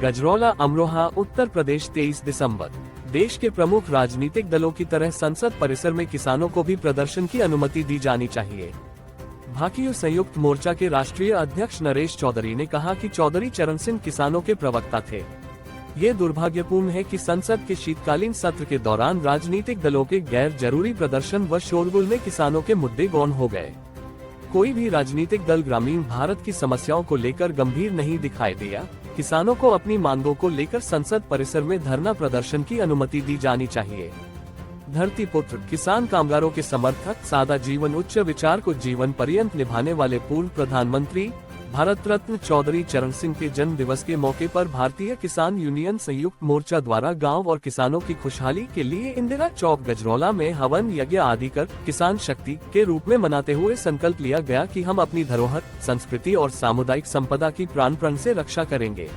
गजरौला, अमरोहा, उत्तर प्रदेश 23 दिसंबर। देश के प्रमुख राजनीतिक दलों की तरह संसद परिसर में किसानों को भी प्रदर्शन की अनुमति दी जानी चाहिए। भाकियू संयुक्त मोर्चा के राष्ट्रीय अध्यक्ष नरेश चौधरी ने कहा कि चौधरी चरण सिंह किसानों के प्रवक्ता थे। ये दुर्भाग्यपूर्ण है कि संसद के शीतकालीन सत्र के दौरान राजनीतिक दलों के गैर जरूरी प्रदर्शन व शोरगुल में किसानों के मुद्दे गौण हो गए। कोई भी राजनीतिक दल ग्रामीण भारत की समस्याओं को लेकर गंभीर नहीं दिखाई दिया। किसानों को अपनी मांगों को लेकर संसद परिसर में धरना प्रदर्शन की अनुमति दी जानी चाहिए। धरती पुत्र, किसान कामगारों के समर्थक, सादा जीवन उच्च विचार को जीवन पर्यंत निभाने वाले पूर्व प्रधानमंत्री भारत रत्न चौधरी चरण सिंह के जन्म दिवस के मौके पर भारतीय किसान यूनियन संयुक्त मोर्चा द्वारा गांव और किसानों की खुशहाली के लिए इंदिरा चौक गजरौला में हवन यज्ञ आदि कर किसान शक्ति के रूप में मनाते हुए संकल्प लिया गया कि हम अपनी धरोहर, संस्कृति और सामुदायिक संपदा की प्राण प्रण से रक्षा करेंगे।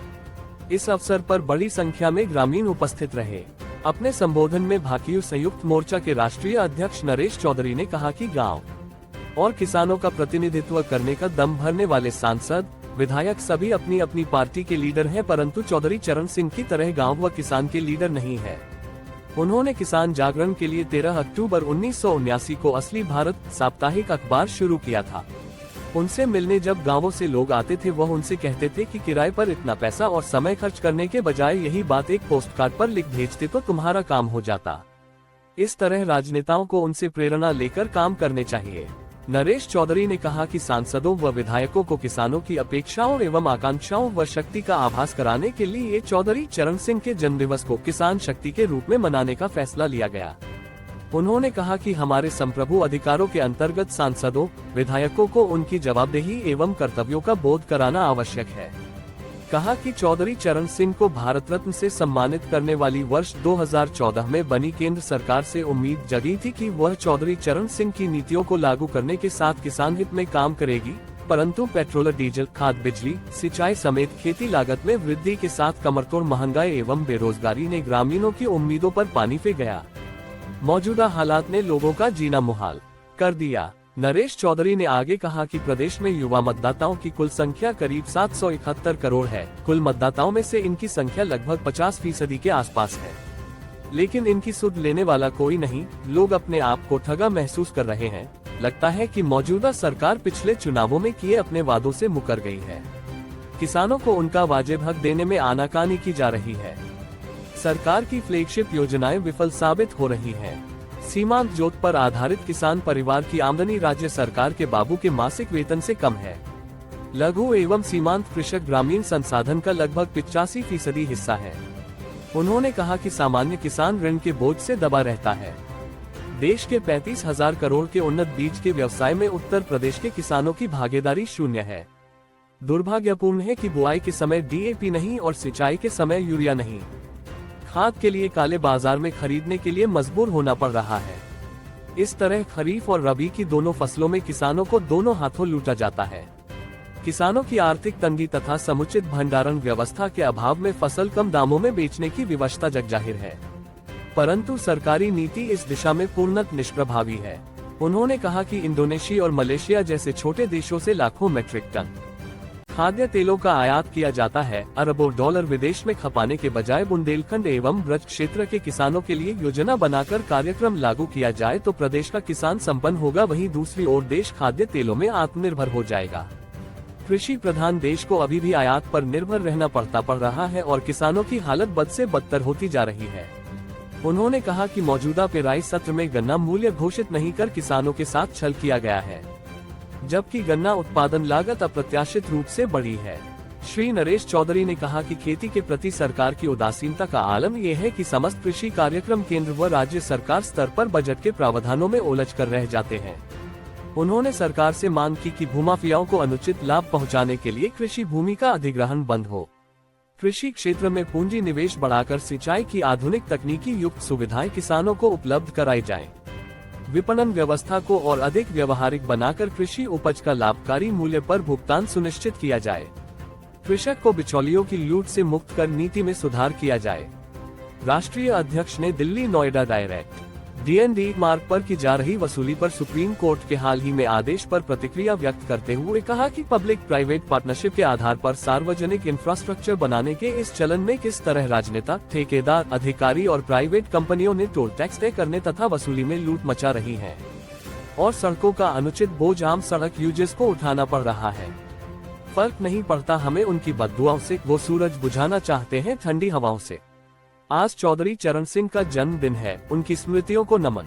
इस अवसर पर बड़ी संख्या में ग्रामीण उपस्थित रहे। अपने संबोधन में भाकियू संयुक्त मोर्चा के राष्ट्रीय अध्यक्ष नरेश चौधरी ने कहा कि गाँव और किसानों का प्रतिनिधित्व करने का दम भरने वाले सांसद, विधायक सभी अपनी अपनी पार्टी के लीडर हैं, परंतु चौधरी चरण सिंह की तरह गांव व किसान के लीडर नहीं है। उन्होंने किसान जागरण के लिए 13 अक्टूबर 1979 को असली भारत साप्ताहिक अखबार शुरू किया था। उनसे मिलने जब गांवों से लोग आते थे, वह उनसे कहते थे कि किराए पर इतना पैसा और समय खर्च करने के बजाय यही बात एक पोस्ट कार्ड पर लिख भेजते तो तुम्हारा काम हो जाता। इस तरह राजनेताओं को उनसे प्रेरणा लेकर काम करने चाहिए। नरेश चौधरी ने कहा कि सांसदों व विधायकों को किसानों की अपेक्षाओं एवं आकांक्षाओं व शक्ति का आभास कराने के लिए चौधरी चरण सिंह के जन्मदिवस को किसान शक्ति के रूप में मनाने का फैसला लिया गया। उन्होंने कहा कि हमारे संप्रभु अधिकारों के अंतर्गत सांसदों, विधायकों को उनकी जवाबदेही एवं कर्तव्यों का बोध कराना आवश्यक है। कहा कि चौधरी चरण सिंह को भारत रत्न से सम्मानित करने वाली वर्ष 2014 में बनी केंद्र सरकार से उम्मीद जगी थी कि वह चौधरी चरण सिंह की नीतियों को लागू करने के साथ किसान हित में काम करेगी, परंतु पेट्रोल, डीजल, खाद, बिजली, सिंचाई समेत खेती लागत में वृद्धि के साथ कमरतोड़ महंगाई एवं बेरोजगारी ने ग्रामीणों की उम्मीदों पर पानी फेर गया। मौजूदा हालात ने लोगों का जीना मुहाल कर दिया। नरेश चौधरी ने आगे कहा कि प्रदेश में युवा मतदाताओं की कुल संख्या करीब 771 करोड़ है। कुल मतदाताओं में से इनकी संख्या लगभग 50% के आसपास है, लेकिन इनकी सुध लेने वाला कोई नहीं। लोग अपने आप को ठगा महसूस कर रहे हैं। लगता है कि मौजूदा सरकार पिछले चुनावों में किए अपने वादों से मुकर गई है। किसानों को उनका वाजिब हक देने में आनाकानी की जा रही है। सरकार की फ्लैगशिप योजनाएं विफल साबित हो रही हैं। सीमांत जोत पर आधारित किसान परिवार की आमदनी राज्य सरकार के बाबू के मासिक वेतन से कम है। लघु एवं सीमांत कृषक ग्रामीण संसाधन का लगभग 85% हिस्सा है। उन्होंने कहा कि सामान्य किसान ऋण के बोझ से दबा रहता है। देश के 35,000 करोड़ के उन्नत बीज के व्यवसाय में उत्तर प्रदेश के किसानों की भागीदारी शून्य है। दुर्भाग्यपूर्ण है कि बुआई के समय DAP नहीं और सिंचाई के समय यूरिया नहीं। खाद के लिए काले बाजार में खरीदने के लिए मजबूर होना पड़ रहा है। इस तरह खरीफ और रबी की दोनों फसलों में किसानों को दोनों हाथों लूटा जाता है। किसानों की आर्थिक तंगी तथा समुचित भंडारण व्यवस्था के अभाव में फसल कम दामों में बेचने की विवशता जगजाहिर है, परंतु सरकारी नीति इस दिशा में पूर्णतः निष्प्रभावी है। उन्होंने कहा कि इंडोनेशिया और मलेशिया जैसे छोटे देशों से लाखों मीट्रिक टन खाद्य तेलों का आयात किया जाता है। अरबों डॉलर विदेश में खपाने के बजाय बुंदेलखंड एवं ब्रज क्षेत्र के किसानों के लिए योजना बनाकर कार्यक्रम लागू किया जाए तो प्रदेश का किसान संपन्न होगा। वहीं दूसरी ओर देश खाद्य तेलों में आत्मनिर्भर हो जाएगा। कृषि प्रधान देश को अभी भी आयात पर निर्भर रहना पड़ रहा है और किसानों की हालत बद से बदतर होती जा रही है। उन्होंने कहा कि मौजूदा पेराई सत्र में गन्ना मूल्य घोषित नहीं कर किसानों के साथ छल किया गया है, जबकि गन्ना उत्पादन लागत अप्रत्याशित रूप से बढ़ी है। श्री नरेश चौधरी ने कहा कि खेती के प्रति सरकार की उदासीनता का आलम यह है कि समस्त कृषि कार्यक्रम केंद्र व राज्य सरकार स्तर पर बजट के प्रावधानों में उलझ कर रह जाते हैं। उन्होंने सरकार से मांग की कि भूमाफियाओं को अनुचित लाभ पहुंचाने के लिए कृषि भूमि का अधिग्रहण बंद हो। कृषि क्षेत्र में पूंजी निवेश बढ़ाकर सिंचाई की आधुनिक तकनीकी युक्त सुविधाएं किसानों को उपलब्ध कराई जाएं। विपणन व्यवस्था को और अधिक व्यवहारिक बनाकर कृषि उपज का लाभकारी मूल्य पर भुगतान सुनिश्चित किया जाए। कृषक को बिचौलियों की लूट से मुक्त कर नीति में सुधार किया जाए। राष्ट्रीय अध्यक्ष ने दिल्ली नोएडा डायरेक्ट डीएनडी मार्ग पर की जा रही वसूली पर सुप्रीम कोर्ट के हाल ही में आदेश पर प्रतिक्रिया व्यक्त करते हुए कहा कि पब्लिक प्राइवेट पार्टनरशिप के आधार पर सार्वजनिक इंफ्रास्ट्रक्चर बनाने के इस चलन में किस तरह राजनेता, ठेकेदार, अधिकारी और प्राइवेट कंपनियों ने टोल टैक्स तय करने तथा वसूली में लूट मचा रही है और सड़कों का अनुचित बोझ आम सड़क यूजर्स को उठाना पड़ रहा है। फर्क नहीं पड़ता हमें उनकी बददुआओं से, वो सूरज बुझाना चाहते हैं ठंडी हवाओं से। आज चौधरी चरण सिंह का जन्मदिन है, उनकी स्मृतियों को नमन।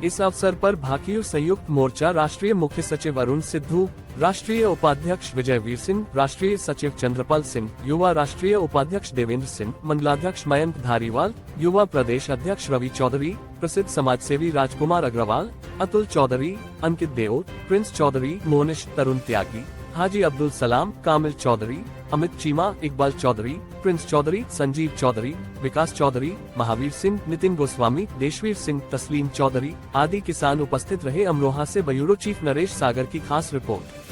इस अवसर पर भाकियू संयुक्त मोर्चा राष्ट्रीय मुख्य सचिव अरुण सिद्धू, राष्ट्रीय उपाध्यक्ष विजयवीर सिंह, राष्ट्रीय सचिव चंद्रपाल सिंह, युवा राष्ट्रीय उपाध्यक्ष देवेंद्र सिंह, मंडलाध्यक्ष मयंक धारीवाल, युवा प्रदेश अध्यक्ष रवि चौधरी, प्रसिद्ध समाजसेवी राजकुमार अग्रवाल, अतुल चौधरी, अंकित देओल, प्रिंस चौधरी, मोनिश, तरुण त्यागी, हाजी अब्दुल सलाम, कामिल चौधरी, अमित चीमा, इकबाल चौधरी, प्रिंस चौधरी, संजीव चौधरी, विकास चौधरी, महावीर सिंह, नितिन गोस्वामी, देशवीर सिंह, तस्लीम चौधरी आदि किसान उपस्थित रहे। अमरोहा से ब्यूरो चीफ नरेश सागर की खास रिपोर्ट।